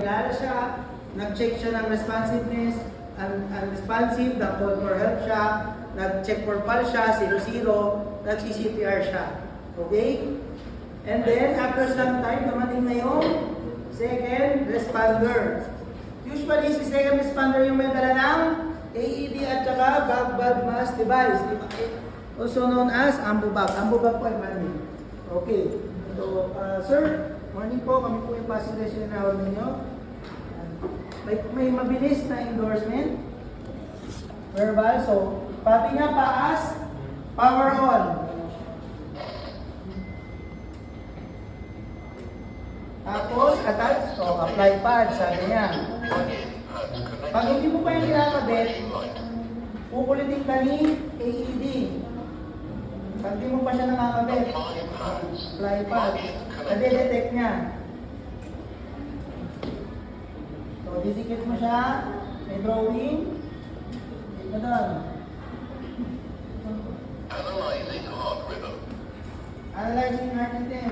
Kilala siya, nag-check siya ng responsiveness, unresponsive, nag-call for help siya, nag-check for pulse siya, 0-0, nag-CPR siya. Okay? And then, after some time, dumating na yung second responder. Usually, si second responder yung may dala ng AED at saka valve mask device. Also known as ambu bag. Ambu bag po ay mali. Okay. So, sir, morning po. Kami po yung passengers na nawag ninyo. May mabilis na endorsement. Verbal. So, pati niya paas, power on. Tapos, attach. So, apply pad, sabi niya. Pag hindi mo pa yung kinakabit, kukulitin ka ni AED. Pag hindi mo pa siya nakakabit, apply pad. Nade-detect niya. So, didikit mo siya. May drawing. Dito doon. Analyzing heart rhythm. Analyzing heart rhythm.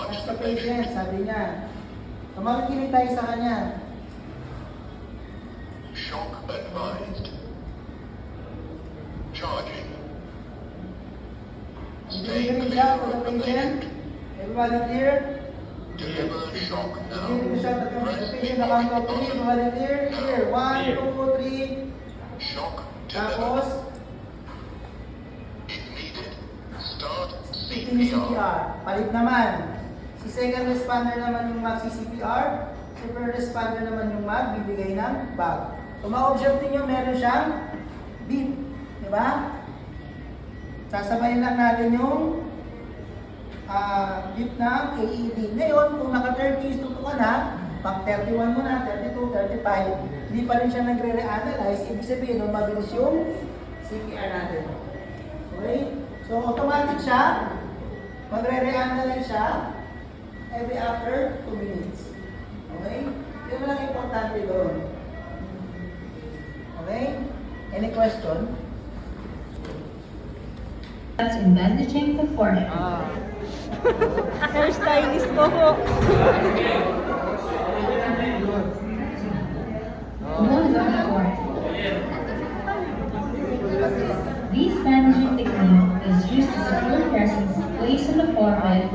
As the patient, sabi niya. So, makikinig tayo sa kanya. Shock advised. Charging. Hindi siya for the patient. Everybody clear? Deliver shock now. Hindi siya the patient na count of 3. Everybody clear? Clear. 1, 2, 3. Shock delivered. Tapos, If needed, start speaking CPR. CPR. Palit naman. Si second responder naman yung mag-CPR. Si first responder naman yung magbibigay ng bag. Kung ma-observe niyo meron siyang beep. Di ba? Sasabayin lang natin yung beep ng AED. Ngayon, kung naka-30 tutukan na, pang 31 mo na, 32, 35, hindi pa rin siya nagre-reanalyze. Ibig sabihin, nung mabilis yung CPR natin. Okay? So, automatic siya. Magre-reanalyze siya every after 2 minutes. Okay? Yun lang importante doon. Okay? Any question? That's in bandaging the forehead. Hairstylist ko po. Blood on the forehead. This bandaging technique is used to secure presence placed on the forehead